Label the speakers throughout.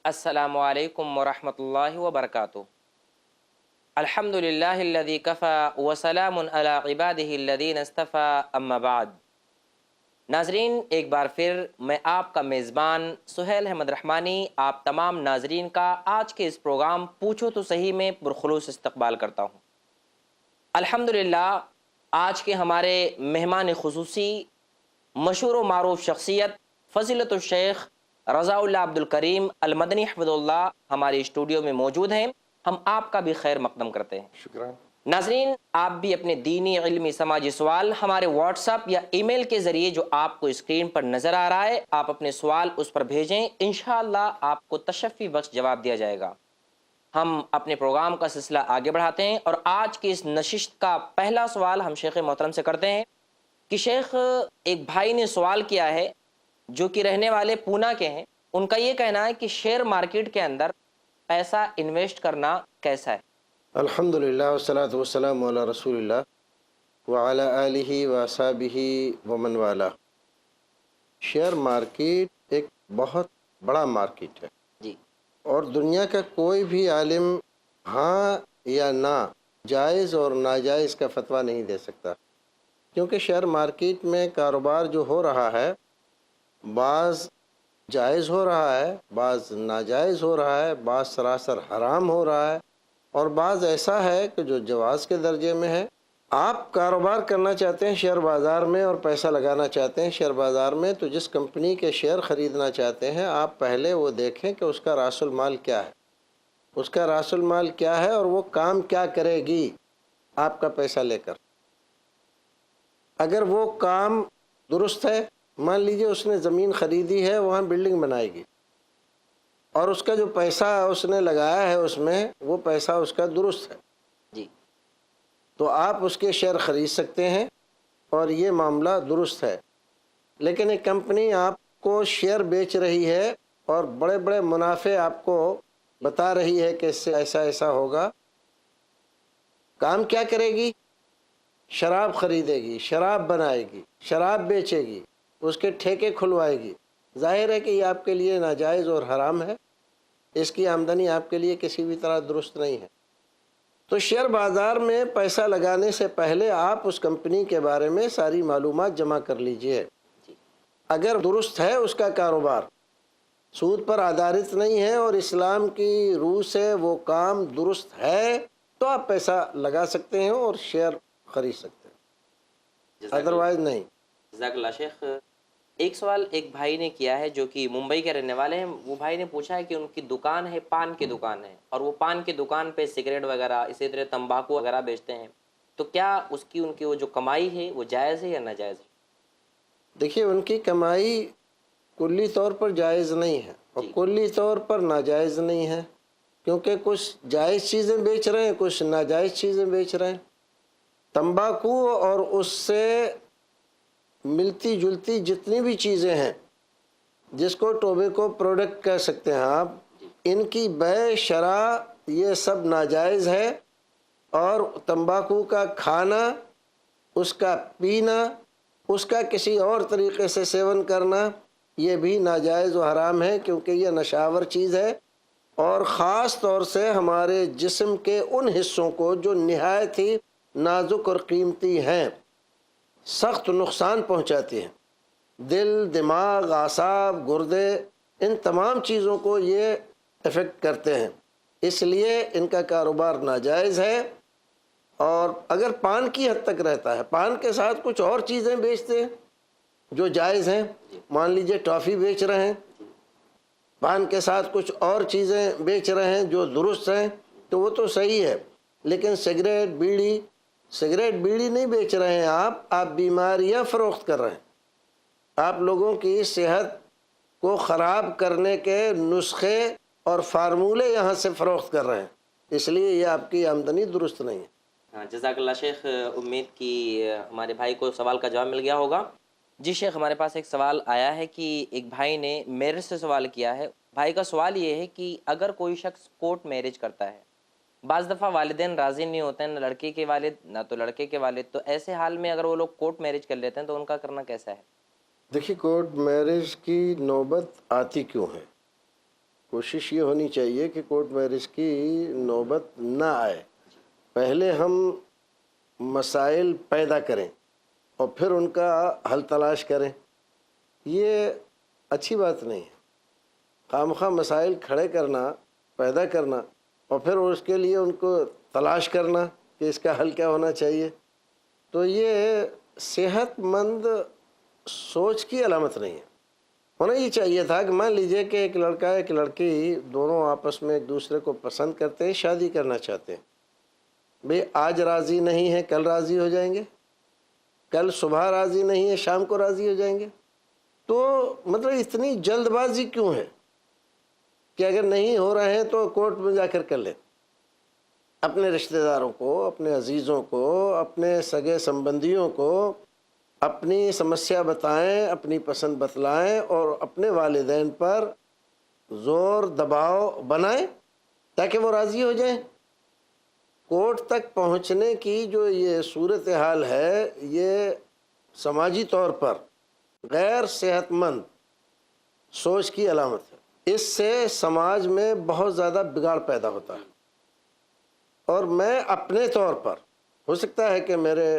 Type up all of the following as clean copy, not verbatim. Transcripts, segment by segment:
Speaker 1: السلام علیکم ورحمۃ اللہ وبرکاتہ۔ الحمد للہ الذی کفا وسلام علی عبادہ الذین اصطفیٰ اما بعد۔ ناظرین، ایک بار پھر میں آپ کا میزبان سہیل احمد رحمانی آپ تمام ناظرین کا آج کے اس پروگرام پوچھو تو صحیح میں پرخلوص استقبال کرتا ہوں۔ الحمدللہ آج کے ہمارے مہمان خصوصی مشہور و معروف شخصیت فضیلت الشیخ رضا اللہ عبد الکریم المدنی حفظہ اللہ ہمارے اسٹوڈیو میں موجود ہیں۔ ہم آپ کا بھی خیر مقدم کرتے ہیں۔
Speaker 2: شکریہ۔
Speaker 1: ناظرین، آپ بھی اپنے دینی، علمی، سماجی سوال ہمارے واٹس ایپ یا ای میل کے ذریعے جو آپ کو اسکرین پر نظر آ رہا ہے، آپ اپنے سوال اس پر بھیجیں، انشاءاللہ آپ کو تشفی بخش جواب دیا جائے گا۔ ہم اپنے پروگرام کا سلسلہ آگے بڑھاتے ہیں اور آج کی اس نشست کا پہلا سوال ہم شیخ محترم سے کرتے ہیں کہ شیخ، ایک بھائی نے سوال کیا ہے جو کہ رہنے والے پونا کے ہیں۔ ان کا یہ کہنا ہے کہ شیئر مارکیٹ کے اندر پیسہ انویسٹ کرنا کیسا ہے؟
Speaker 2: الحمدللہ والصلاۃ والسلام علی رسول اللہ وعلی آلہ واصحابہ ومن والا۔ شیئر مارکیٹ ایک بہت بڑا مارکیٹ ہے،
Speaker 1: جی،
Speaker 2: اور دنیا کا کوئی بھی عالم ہاں یا نہ، جائز اور ناجائز کا فتویٰ نہیں دے سکتا، کیونکہ شیئر مارکیٹ میں کاروبار جو ہو رہا ہے، بعض جائز ہو رہا ہے، بعض ناجائز ہو رہا ہے، بعض سراسر حرام ہو رہا ہے، اور بعض ایسا ہے کہ جو جواز کے درجے میں ہے۔ آپ کاروبار کرنا چاہتے ہیں شیئر بازار میں اور پیسہ لگانا چاہتے ہیں شیئر بازار میں، تو جس کمپنی کے شیئر خریدنا چاہتے ہیں آپ پہلے وہ دیکھیں کہ اس کا رأس المال کیا ہے، اس کا رأس المال کیا ہے اور وہ کام کیا کرے گی آپ کا پیسہ لے کر۔ اگر وہ کام درست ہے، مان لیجئے اس نے زمین خریدی ہے، وہاں بلڈنگ بنائے گی، اور اس کا جو پیسہ اس نے لگایا ہے اس میں، وہ پیسہ اس کا درست ہے،
Speaker 1: جی،
Speaker 2: تو آپ اس کے شیئر خرید سکتے ہیں اور یہ معاملہ درست ہے۔ لیکن ایک کمپنی آپ کو شیئر بیچ رہی ہے اور بڑے بڑے منافع آپ کو بتا رہی ہے کہ اس سے ایسا ایسا ہوگا، کام کیا کرے گی؟ شراب خریدے گی، شراب بنائے گی، شراب بیچے گی، اس کے ٹھیکے کھلوائے گی، ظاہر ہے کہ یہ آپ کے لیے ناجائز اور حرام ہے، اس کی آمدنی آپ کے لیے کسی بھی طرح درست نہیں ہے۔ تو شیئر بازار میں پیسہ لگانے سے پہلے آپ اس کمپنی کے بارے میں ساری معلومات جمع کر لیجئے۔ اگر درست ہے اس کا کاروبار، سود پر آدھارت نہیں ہے اور اسلام کی روح سے وہ کام درست ہے، تو آپ پیسہ لگا سکتے ہیں اور شیئر خرید سکتے ہیں، ادروائز نہیں۔
Speaker 1: جزاک اللہ شیخ۔ ایک سوال ایک بھائی نے کیا ہے جو کہ ممبئی کے رہنے والے ہیں۔ وہ بھائی نے پوچھا ہے کہ ان کی دکان ہے، پان کی دکان ہے، اور وہ پان کی دکان پہ سگریٹ وغیرہ، اسی طرح تمباکو وغیرہ بیچتے ہیں، تو کیا اس کی ان کی وہ جو کمائی ہے وہ جائز ہے یا ناجائز ہے؟
Speaker 2: دیکھیے، ان کی کمائی کلی طور پر جائز نہیں ہے اور
Speaker 1: جی،
Speaker 2: کلی طور پر ناجائز نہیں ہے، کیونکہ کچھ جائز چیزیں بیچ رہے ہیں، کچھ ناجائز چیزیں بیچ رہے ہیں۔ تمباکو اور اس سے ملتی جلتی جتنی بھی چیزیں ہیں، جس کو ٹوبیکو پروڈکٹ کہہ سکتے ہیں آپ، ان کی بیع شرع یہ سب ناجائز ہے، اور تمباکو کا کھانا، اس کا پینا، اس کا کسی اور طریقے سے سیون کرنا، یہ بھی ناجائز و حرام ہے، کیونکہ یہ نشاور چیز ہے، اور خاص طور سے ہمارے جسم کے ان حصوں کو جو نہایت ہی نازک اور قیمتی ہیں، سخت نقصان پہنچاتی ہیں۔ دل، دماغ، اعصاب، گردے، ان تمام چیزوں کو یہ افیکٹ کرتے ہیں، اس لیے ان کا کاروبار ناجائز ہے۔ اور اگر پان کی حد تک رہتا ہے، پان کے ساتھ کچھ اور چیزیں بیچتے ہیں جو جائز ہیں، مان لیجئے ٹافی بیچ رہے ہیں، پان کے ساتھ کچھ اور چیزیں بیچ رہے ہیں جو درست ہیں، تو وہ تو صحیح ہے۔ لیکن سگریٹ بیڑی نہیں بیچ رہے ہیں آپ بیماریاں فروخت کر رہے ہیں، آپ لوگوں کی صحت کو خراب کرنے کے نسخے اور فارمولے یہاں سے فروخت کر رہے ہیں، اس لیے یہ آپ کی آمدنی درست نہیں ہے۔
Speaker 1: ہاں، جزاک اللہ شیخ۔ امید کی ہمارے بھائی کو سوال کا جواب مل گیا ہوگا۔ جی شیخ، ہمارے پاس ایک سوال آیا ہے کہ ایک بھائی نے میرے سے سوال کیا ہے۔ بھائی کا سوال یہ ہے کہ اگر کوئی شخص کورٹ میرج کرتا ہے، بعض دفعہ والدین راضی نہیں ہوتے ہیں، نہ لڑکی کے والد نہ تو لڑکے کے والد، تو ایسے حال میں اگر وہ لوگ کورٹ میرج کر لیتے ہیں تو ان کا کرنا کیسا ہے؟
Speaker 2: دیکھیے، کورٹ میرج کی نوبت آتی کیوں ہے؟ کوشش یہ ہونی چاہیے کہ کورٹ میرج کی نوبت نہ آئے. پہلے ہم مسائل پیدا کریں اور پھر ان کا حل تلاش کریں. یہ اچھی بات نہیں ہے. خواہ مسائل کھڑے کرنا، پیدا کرنا اور پھر اس کے لیے ان کو تلاش کرنا کہ اس کا حل کیا ہونا چاہیے، تو یہ صحت مند سوچ کی علامت نہیں ہے. ہونا یہ چاہیے تھا کہ مان لیجئے کہ ایک لڑکا ایک لڑکی دونوں آپس میں ایک دوسرے کو پسند کرتے ہیں، شادی کرنا چاہتے ہیں. بھئی آج راضی نہیں ہے، کل راضی ہو جائیں گے، کل صبح راضی نہیں ہے، شام کو راضی ہو جائیں گے. تو مطلب اتنی جلد بازی کیوں ہے کہ اگر نہیں ہو رہے ہیں تو کورٹ میں جا کر کر لیں. اپنے رشتہ داروں کو، اپنے عزیزوں کو، اپنے سگے سمبندیوں کو اپنی سمسیا بتائیں، اپنی پسند بتلائیں اور اپنے والدین پر زور دباؤ بنائیں تاکہ وہ راضی ہو جائیں. کورٹ تک پہنچنے کی جو یہ صورتحال ہے، یہ سماجی طور پر غیر صحت مند سوچ کی علامت ہے. اس سے سماج میں بہت زیادہ بگاڑ پیدا ہوتا ہے. اور میں اپنے طور پر، ہو سکتا ہے کہ میرے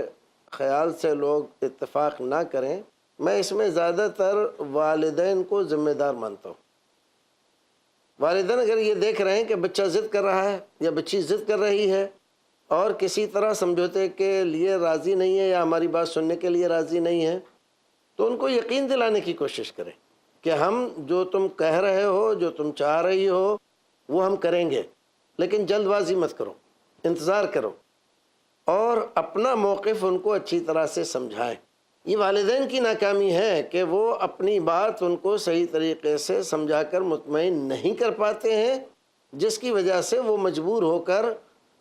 Speaker 2: خیال سے لوگ اتفاق نہ کریں، میں اس میں زیادہ تر والدین کو ذمہ دار مانتا ہوں. والدین اگر یہ دیکھ رہے ہیں کہ بچہ ضد کر رہا ہے یا بچی ضد کر رہی ہے اور کسی طرح سمجھوتے کے لیے راضی نہیں ہے یا ہماری بات سننے کے لیے راضی نہیں ہے، تو ان کو یقین دلانے کی کوشش کریں کہ ہم جو تم کہہ رہے ہو، جو تم چاہ رہی ہو، وہ ہم کریں گے، لیکن جلد بازی مت کرو، انتظار کرو اور اپنا موقف ان کو اچھی طرح سے سمجھائیں. یہ والدین کی ناکامی ہے کہ وہ اپنی بات ان کو صحیح طریقے سے سمجھا کر مطمئن نہیں کر پاتے ہیں، جس کی وجہ سے وہ مجبور ہو کر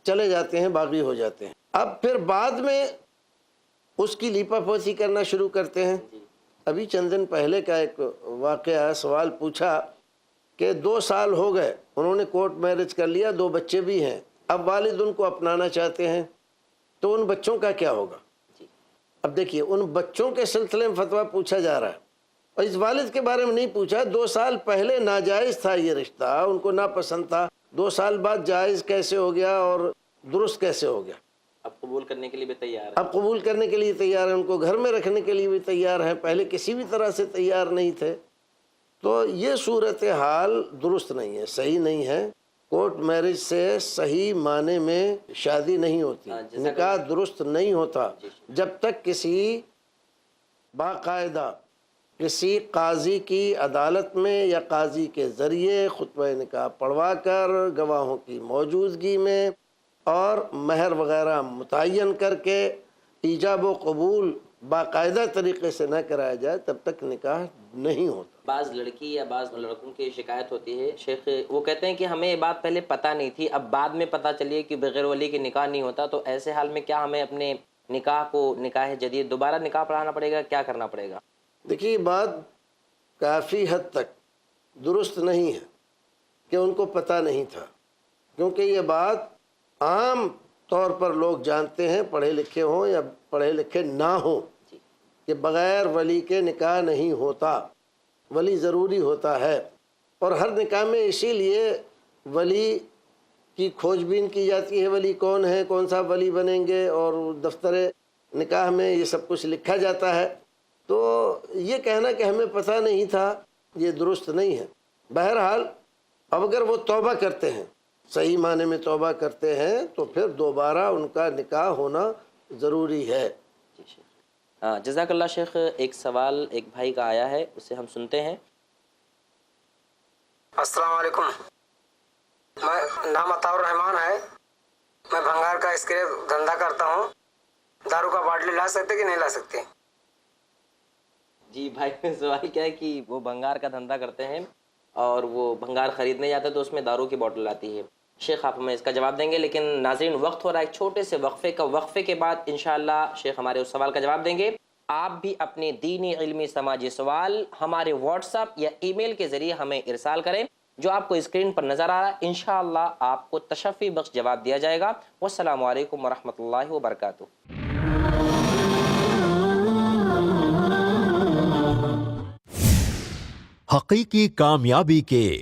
Speaker 2: چلے جاتے ہیں، باغی ہو جاتے ہیں. اب پھر بعد میں اس کی لیپا پوسی کرنا شروع کرتے ہیں. ابھی چند دن پہلے کا ایک واقعہ، سوال پوچھا کہ 2 سال ہو گئے، انہوں نے کورٹ میرج کر لیا، 2 بچے بھی ہیں، اب والد ان کو اپنانا چاہتے ہیں، تو ان بچوں کا کیا ہوگا؟ اب دیکھیے، ان بچوں کے سلسلے میں فتویٰ پوچھا جا رہا ہے اور اس والد کے بارے میں نہیں پوچھا. 2 سال پہلے ناجائز تھا یہ رشتہ، ان کو ناپسند تھا، 2 سال بعد جائز کیسے ہو گیا اور درست کیسے ہو گیا؟
Speaker 1: اب قبول کرنے کے لیے بھی تیار ہے.
Speaker 2: اب قبول کرنے کے لیے تیار ہیں، ان کو گھر میں رکھنے کے لیے بھی تیار ہیں، پہلے کسی بھی طرح سے تیار نہیں تھے. تو یہ صورتحال درست نہیں ہے، صحیح نہیں ہے. کورٹ میرج سے صحیح معنی میں شادی نہیں ہوتی، نکاح درست نہیں ہوتا جب تک کسی باقاعدہ کسی قاضی کی عدالت میں یا قاضی کے ذریعے خطبہ نکاح پڑھوا کر، گواہوں کی موجودگی میں اور مہر وغیرہ متعین کر کے ایجاب و قبول باقاعدہ طریقے سے نہ کرایا جائے تب تک نکاح نہیں ہوتا.
Speaker 1: بعض لڑکی یا بعض لڑکوں کی شکایت ہوتی ہے شیخ، وہ کہتے ہیں کہ ہمیں یہ بات پہلے پتہ نہیں تھی، اب بعد میں پتہ چلی کہ بغیر ولی کے نکاح نہیں ہوتا، تو ایسے حال میں کیا ہمیں اپنے نکاح کو، نکاح جدید دوبارہ نکاح پڑھانا پڑے گا؟ کیا کرنا پڑے گا؟
Speaker 2: دیکھیے، یہ بات کافی حد تک درست نہیں ہے کہ ان کو پتہ نہیں تھا، کیونکہ یہ بات عام طور پر لوگ جانتے ہیں، پڑھے لکھے ہوں یا پڑھے لکھے نہ ہوں، کہ بغیر ولی کے نکاح نہیں ہوتا، ولی ضروری ہوتا ہے. اور ہر نکاح میں اسی لیے ولی کی کھوج بین کی جاتی ہے، ولی کون ہے، کون سا ولی بنیں گے، اور دفتر نکاح میں یہ سب کچھ لکھا جاتا ہے. تو یہ کہنا کہ ہمیں پتہ نہیں تھا، یہ درست نہیں ہے. بہرحال اب اگر وہ توبہ کرتے ہیں، صحیح معنی میں توبہ کرتے ہیں، تو پھر دوبارہ ان کا نکاح ہونا ضروری ہے.
Speaker 1: جزاک اللہ شیخ. ایک سوال ایک بھائی کا آیا ہے، اسے ہم سنتے ہیں.
Speaker 3: السلام علیکم، میں نام عطاء الرحمان ہے، میں بھنگار کا اسکریپ دھندا کرتا ہوں. دارو کا باٹلی لا سکتے کہ نہیں لا سکتے؟
Speaker 1: جی بھائی، سوال کیا ہے کہ وہ بھنگار کا دھندا کرتے ہیں اور وہ بھنگار خریدنے جاتے تو اس میں دارو کی بوتل آتی ہے. شیخ آپ ہمیں اس کا جواب دیں گے، لیکن ناظرین وقت ہو رہا ہے ایک چھوٹے سے وقفے کا. وقفے کے بعد انشاءاللہ شیخ ہمارے اس سوال کا جواب دیں گے. آپ بھی اپنے دینی، علمی، سماجی سوال ہمارے واٹس ایپ یا ای میل کے ذریعے ہمیں ارسال کریں، جو آپ کو اسکرین پر نظر آ رہا ہے. انشاءاللہ آپ کو تشفی بخش جواب دیا جائے گا. والسلام علیکم ورحمۃ اللہ وبرکاتہ.
Speaker 4: حقیقی کامیابی کے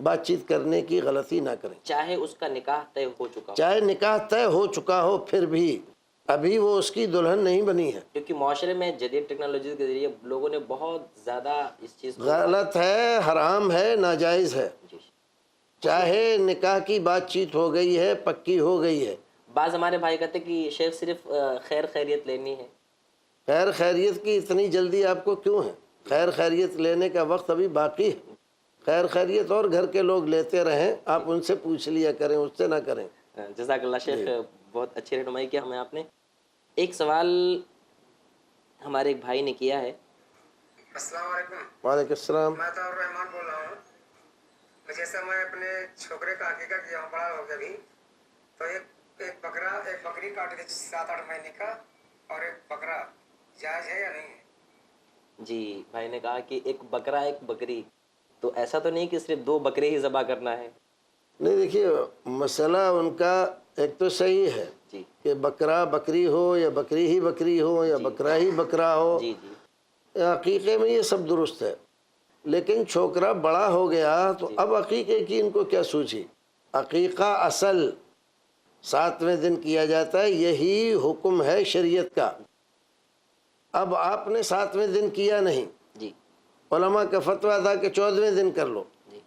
Speaker 2: بات چیت کرنے کی غلطی نہ کریں،
Speaker 1: چاہے اس کا نکاح طے ہو چکا ہو،
Speaker 2: چاہے نکاح طے ہو چکا ہو پھر بھی ابھی وہ اس کی دلہن نہیں بنی ہے۔
Speaker 1: کیونکہ معاشرے میں جدید ٹیکنالوجی کے ذریعے لوگوں نے بہت زیادہ اس چیز کو
Speaker 2: غلط ہے، حرام ہے، ناجائز ہے۔
Speaker 1: جی۔
Speaker 2: چاہے نکاح کی بات چیت ہو گئی ہے، پکی ہو گئی ہے،
Speaker 1: بعض ہمارے بھائی کہتے ہیں کہ شیخ صرف خیر خیریت لینی ہے۔
Speaker 2: خیر خیریت کی اتنی جلدی آپ کو کیوں ہے؟ خیر خیریت لینے کا وقت ابھی باقی ہے۔ خیر خیریت اور گھر کے لوگ لیتے رہیں، آپ ان سے پوچھ لیا کریں، اس سے نہ کریں۔
Speaker 1: جزاک اللہ شیخ، بہت اچھی رہنمائی کیا ہمیں آپ نے۔ ایک سوال ہمارے ایک بھائی نے کیا ہے۔
Speaker 3: السلام علیکم،
Speaker 2: وعلیکم السلام۔
Speaker 3: میں عطاء الرحمان بول رہا ہوں۔ جیسا میں اپنے چھوکرے کا عقیقہ کیا ہوں، بڑا ہو گیا ابھی، تو ایک بکری کاٹ کے 7-8 مہینے کا، اور ایک بکرا جائز ہے یا نہیں ہے؟
Speaker 1: جی، بھائی نے کہا کہ ایک بکرا ایک بکری، تو ایسا تو نہیں کہ صرف 2 بکرے ہی ذبح کرنا ہے؟
Speaker 2: نہیں، دیکھیے مسئلہ ان کا ایک تو صحیح ہے
Speaker 1: جی
Speaker 2: کہ بکرا بکری ہو یا بکری ہی بکری ہو یا بکرا ہی بکرا ہو،
Speaker 1: جی جی
Speaker 2: عقیقے میں یہ سب درست ہے، لیکن چھوکرا بڑا ہو گیا تو اب عقیقے کی ان کو کیا سوچی؟ عقیقہ اصل 7ویں دن کیا جاتا ہے، یہی حکم ہے شریعت کا۔ اب آپ نے 7ویں دن کیا نہیں،
Speaker 1: جی
Speaker 2: علماء کا فتویٰ تھا کہ 14ویں دن کر لو،
Speaker 1: جی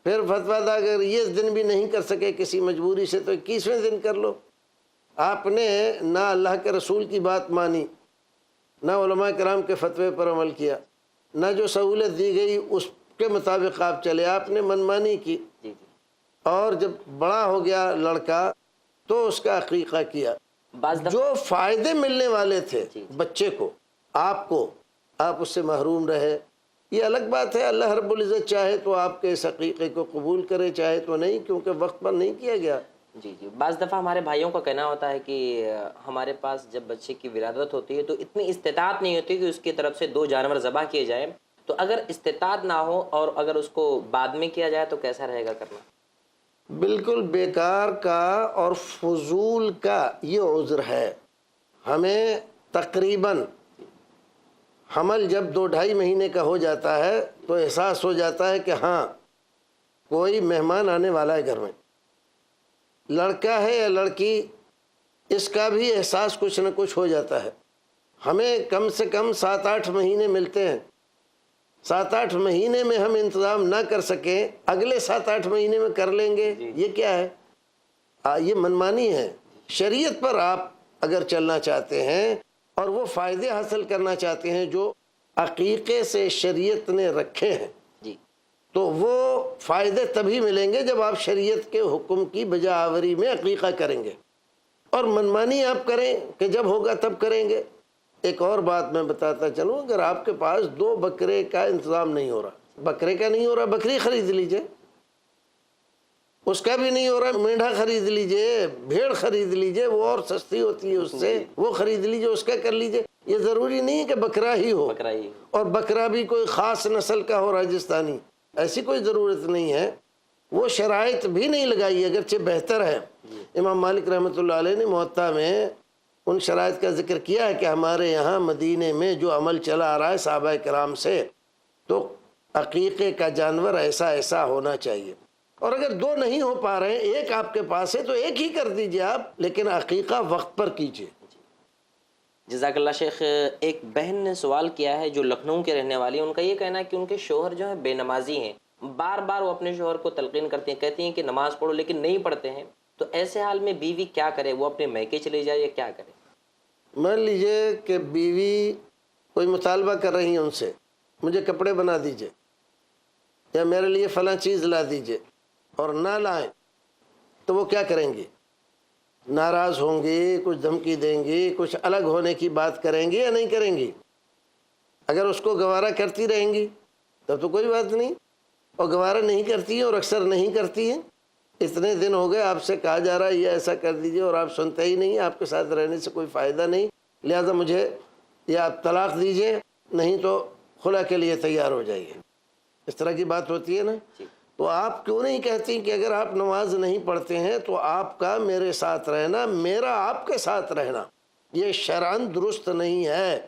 Speaker 2: پھر فتویٰ تھا اگر یہ دن بھی نہیں کر سکے کسی مجبوری سے تو 21ویں دن کر لو۔ آپ نے نہ اللہ کے رسول کی بات مانی، نہ علماء کرام کے فتوے پر عمل کیا، نہ جو سہولت دی گئی اس کے مطابق آپ چلے، آپ نے منمانی کی،
Speaker 1: جی جی
Speaker 2: اور جب بڑا ہو گیا لڑکا تو اس کا عقیقہ کیا۔
Speaker 1: بعض دفعہ
Speaker 2: جو فائدے ملنے والے تھے
Speaker 1: جی۔
Speaker 2: بچے کو، آپ اس سے محروم رہے، یہ الگ بات ہے۔ اللہ رب العزت چاہے تو آپ کے اس عقیقے کو قبول کرے، چاہے تو نہیں، کیونکہ وقت پر نہیں کیا گیا۔
Speaker 1: جی جی بعض دفعہ ہمارے بھائیوں کا کہنا ہوتا ہے کہ ہمارے پاس جب بچے کی ولادت ہوتی ہے تو اتنی استطاعت نہیں ہوتی کہ اس کی طرف سے 2 جانور ذبح کیے جائیں، تو اگر استطاعت نہ ہو اور اگر اس کو بعد میں کیا جائے تو کیسا رہے گا کرنا؟
Speaker 2: بالکل بیکار کا اور فضول کا یہ عذر ہے۔ ہمیں تقریباً حمل جب 2-2.5 مہینے کا ہو جاتا ہے تو احساس ہو جاتا ہے کہ ہاں کوئی مہمان آنے والا ہے گھر میں، لڑکا ہے یا لڑکی، اس کا بھی احساس کچھ نہ کچھ ہو جاتا ہے۔ ہمیں کم سے کم 7-8 مہینے ملتے ہیں، 7-8 مہینے میں ہم انتظام نہ کر سکیں، اگلے 7-8 مہینے میں کر لیں گے، یہ کیا ہے؟ یہ منمانی ہے۔ شریعت پر آپ اگر چلنا چاہتے ہیں اور وہ فائدے حاصل کرنا چاہتے ہیں جو عقیقے سے شریعت نے رکھے ہیں،
Speaker 1: جی
Speaker 2: تو وہ فائدے تبھی ملیں گے جب آپ شریعت کے حکم کی بجا آوری میں عقیقہ کریں گے، اور منمانی آپ کریں کہ جب ہوگا تب کریں گے۔ ایک اور بات میں بتاتا چلوں، اگر آپ کے پاس 2 بکرے کا انتظام نہیں ہو رہا، بکرے کا نہیں ہو رہا، بکری خرید لیجئے، اس کا بھی نہیں ہو رہا، مینڈھا خرید لیجئے، بھیڑ خرید لیجئے، وہ اور سستی ہوتی ہے اس سے، وہ خرید لیجئے، اس کا کر لیجئے۔ یہ ضروری نہیں ہے کہ بکرا ہی ہو،
Speaker 1: بکرا ہی
Speaker 2: اور بکرا بھی کوئی خاص نسل کا ہو راجستانی، ایسی کوئی ضرورت نہیں ہے۔ وہ شرائط بھی نہیں لگائی، اگرچہ بہتر ہے۔ امام مالک رحمۃ اللہ علیہ نے موطا میں ان شرائط کا ذکر کیا ہے کہ ہمارے یہاں مدینے میں جو عمل چلا آ رہا ہے صحابہ کرام سے، تو عقیقے کا جانور ایسا ایسا ہونا چاہیے، اور اگر 2 نہیں ہو پا رہے ہیں، ایک آپ کے پاس ہے تو ایک ہی کر دیجئے آپ، لیکن عقیقہ وقت پر کیجئے۔
Speaker 1: جزاک اللہ شیخ۔ ایک بہن نے سوال کیا ہے جو لکھنؤ کے رہنے والی ہیں، ان کا یہ کہنا ہے کہ ان کے شوہر جو ہیں بے نمازی ہیں، بار بار وہ اپنے شوہر کو تلقین کرتی ہیں، کہتی ہیں کہ نماز پڑھو، لیکن نہیں پڑھتے ہیں، تو ایسے حال میں بیوی کیا کرے؟ وہ اپنے میکے چلے جائے یا کیا کرے؟
Speaker 2: مان لیجئے کہ بیوی کوئی مطالبہ کر رہی ہیں ان سے، مجھے کپڑے بنا دیجئے یا میرے لیے فلاں چیز لا دیجئے، اور نہ لائیں تو وہ کیا کریں گی؟ ناراض ہوں گی، کچھ دھمکی دیں گی، کچھ الگ ہونے کی بات کریں گی یا نہیں کریں گی؟ اگر اس کو گوارہ کرتی رہیں گی تب تو کوئی بات نہیں، اور گوارہ نہیں کرتی ہیں اور اکثر نہیں کرتی ہیں، اتنے دن ہو گئے آپ سے کہا جا رہا ہے یہ ایسا کر دیجئے اور آپ سنتے ہی نہیں، آپ کے ساتھ رہنے سے کوئی فائدہ نہیں، لہذا مجھے یا آپ طلاق دیجئے، نہیں تو خلا کے لیے تیار ہو جائیے، اس طرح کی بات ہوتی ہے نا۔ تو آپ کیوں نہیں کہتی کہ اگر آپ نماز نہیں پڑھتے ہیں تو آپ کا میرے ساتھ رہنا، میرا آپ کے ساتھ رہنا، یہ شرعاً درست نہیں ہے،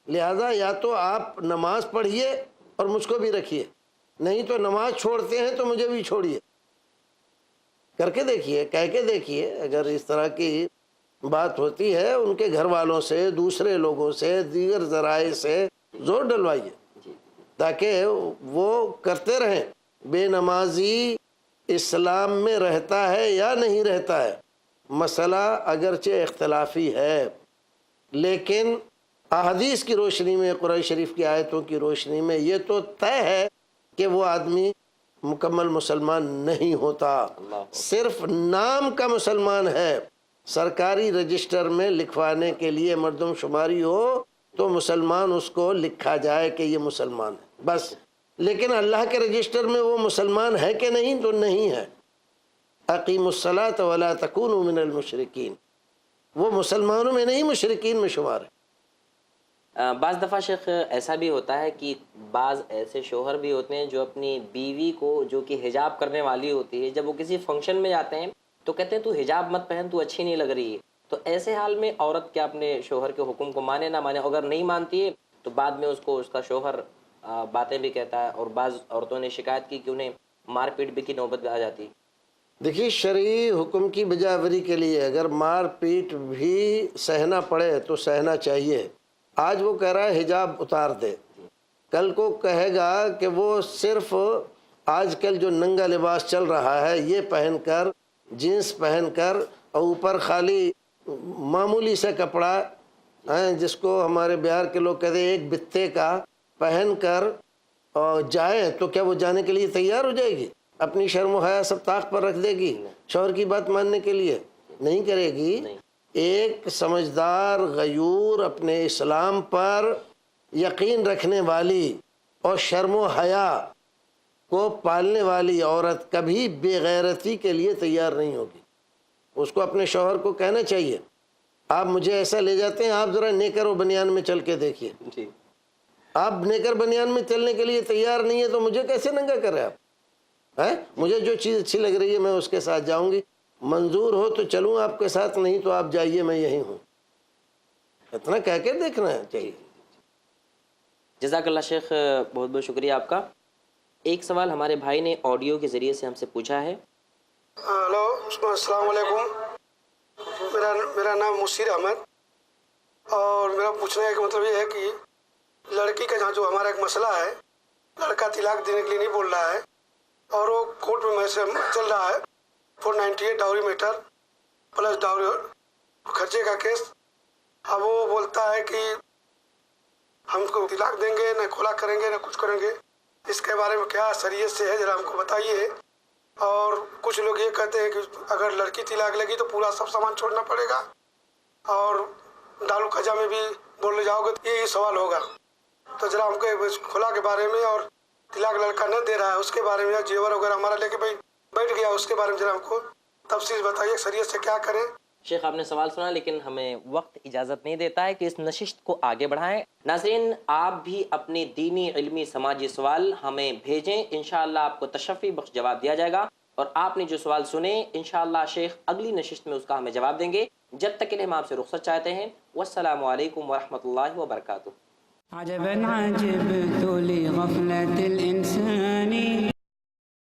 Speaker 2: لہذا یا تو آپ نماز پڑھیے اور مجھ کو بھی رکھیے، نہیں تو نماز چھوڑتے ہیں تو مجھے بھی چھوڑیے. کر کے دیکھیے, کہہ کے دیکھیے. اگر اس طرح کی بات ہوتی ہے ان کے گھر والوں سے, دوسرے لوگوں سے, دیگر ذرائع سے زور ڈلوائیے تاکہ وہ کرتے رہیں. بے نمازی اسلام میں رہتا ہے یا نہیں رہتا ہے, مسئلہ اگرچہ اختلافی ہے, لیکن احادیث کی روشنی میں, قرآن شریف کی آیتوں کی روشنی میں یہ تو طے ہے کہ وہ آدمی مکمل مسلمان نہیں ہوتا, صرف نام کا مسلمان ہے. سرکاری رجسٹر میں لکھوانے کے لیے مردم شماری ہو تو مسلمان اس کو لکھا جائے کہ یہ مسلمان ہے بس, لیکن اللہ کے رجسٹر میں وہ مسلمان ہے کہ نہیں تو نہیں ہے. اقیموا الصلاۃ ولا تکونوا من المشرکین, وہ مسلمانوں میں نہیں مشرکین میں شمار ہے.
Speaker 1: بعض دفعہ شیخ ایسا بھی ہوتا ہے کہ بعض ایسے شوہر بھی ہوتے ہیں جو اپنی بیوی کو, جو کہ حجاب کرنے والی ہوتی ہے, جب وہ کسی فنکشن میں جاتے ہیں تو کہتے ہیں تو حجاب مت پہن, تو اچھی نہیں لگ رہی ہے. تو ایسے حال میں عورت کیا اپنے شوہر کے حکم کو مانے نہ مانے؟ اگر نہیں مانتی ہے تو بعد میں اس کو اس کا شوہر باتیں بھی کہتا ہے, اور بعض عورتوں نے شکایت کی کہ انہیں مار پیٹ بھی کی نوبت آ جاتی ہے.
Speaker 2: دیکھیے شرعی حکم کی بجاوری کے لیے اگر مار پیٹ بھی سہنا پڑے تو سہنا چاہیے. آج وہ کہہ رہا ہے حجاب اتار دے, کل کو کہے گا کہ وہ صرف آج کل جو ننگا لباس چل رہا ہے یہ پہن کر, جینس پہن کر, اور اوپر خالی معمولی سا کپڑا جس کو ہمارے بہار کے لوگ کہتے ہیں ایک بتے کا پہن کر جائے, تو کیا وہ جانے کے لیے تیار ہو جائے گی؟ اپنی شرم و حیا سب طاق پر رکھ دے گی شوہر کی بات ماننے کے لیے؟ نہیں کرے گی. ایک سمجھدار غیور, اپنے اسلام پر یقین رکھنے والی اور شرم و حیا کو پالنے والی عورت کبھی بے غیرتی کے لیے تیار نہیں ہوگی. اس کو اپنے شوہر کو کہنا چاہیے آپ مجھے ایسا لے جاتے ہیں, آپ ذرا نیکر و بنیان میں چل کے دیکھیے. آپ نیکر بنیان میں چلنے کے لیے تیار نہیں ہے تو مجھے کیسے ننگا کر رہے آپ؟ مجھے جو چیز اچھی لگ رہی ہے میں اس کے ساتھ جاؤں گی, منظور ہو تو چلوں آپ کے ساتھ, نہیں تو آپ جائیے میں یہی ہوں. اتنا کہہ کے دیکھنا ہے چاہیے.
Speaker 1: جزاک اللہ شیخ, بہت بہت شکریہ آپ کا. ایک سوال ہمارے بھائی نے آڈیو کے ذریعے سے ہم سے پوچھا ہے.
Speaker 5: ہلو, السلام علیکم. میرا نام مشیر احمد, اور میرا پوچھنے کا مطلب یہ ہے کہ لڑکی کا جہاں جو ہمارا ایک مسئلہ ہے, لڑکا طلاق دینے کے لیے نہیں بول رہا ہے اور وہ کورٹ میں چل رہا ہے 498 ڈاوری میٹر پلس ڈاوری خرچے کا کیس. اب وہ بولتا ہے کہ ہم کو طلاق دیں گے, نہ کھلا کریں گے, نہ کچھ کریں گے. اس کے بارے میں کیا شریعت سے ہے ذرا ہم کو بتائیے. اور کچھ لوگ یہ کہتے ہیں کہ اگر لڑکی طلاق لگی تو پورا سب سامان چھوڑنا پڑے گا, اور دارو قضا میں بھی بولنے جاؤ گے تو یہی سوال ہوگا. تو ذرا ہم کو کھلا کے بارے میں, اور طلاق لڑکا نہ دے رہا ہے اس کے بارے میں, جیور وغیرہ ہمارا لے کے بیٹھ گیا اس کے بارے میں ذرا ہم کو تفصیل بتائیے شریعت سے کیا کریں.
Speaker 1: شیخ آپ نے سوال سنا, لیکن ہمیں وقت اجازت نہیں دیتا ہے کہ اس نشست کو آگے بڑھائیں. ناظرین, آپ بھی اپنے دینی, علمی, سماجی سوال ہمیں بھیجیں, انشاءاللہ آپ کو تشفی بخش جواب دیا جائے گا. اور آپ نے جو سوال سنے انشاءاللہ شیخ اگلی نشست میں اس کا ہمیں جواب دیں گے. جب تک کے لیے ہم آپ سے رخصت چاہتے ہیں. والسلام علیکم ورحمۃ اللہ وبرکاتہ.
Speaker 6: عجبا عجبت لغفلة الإنسان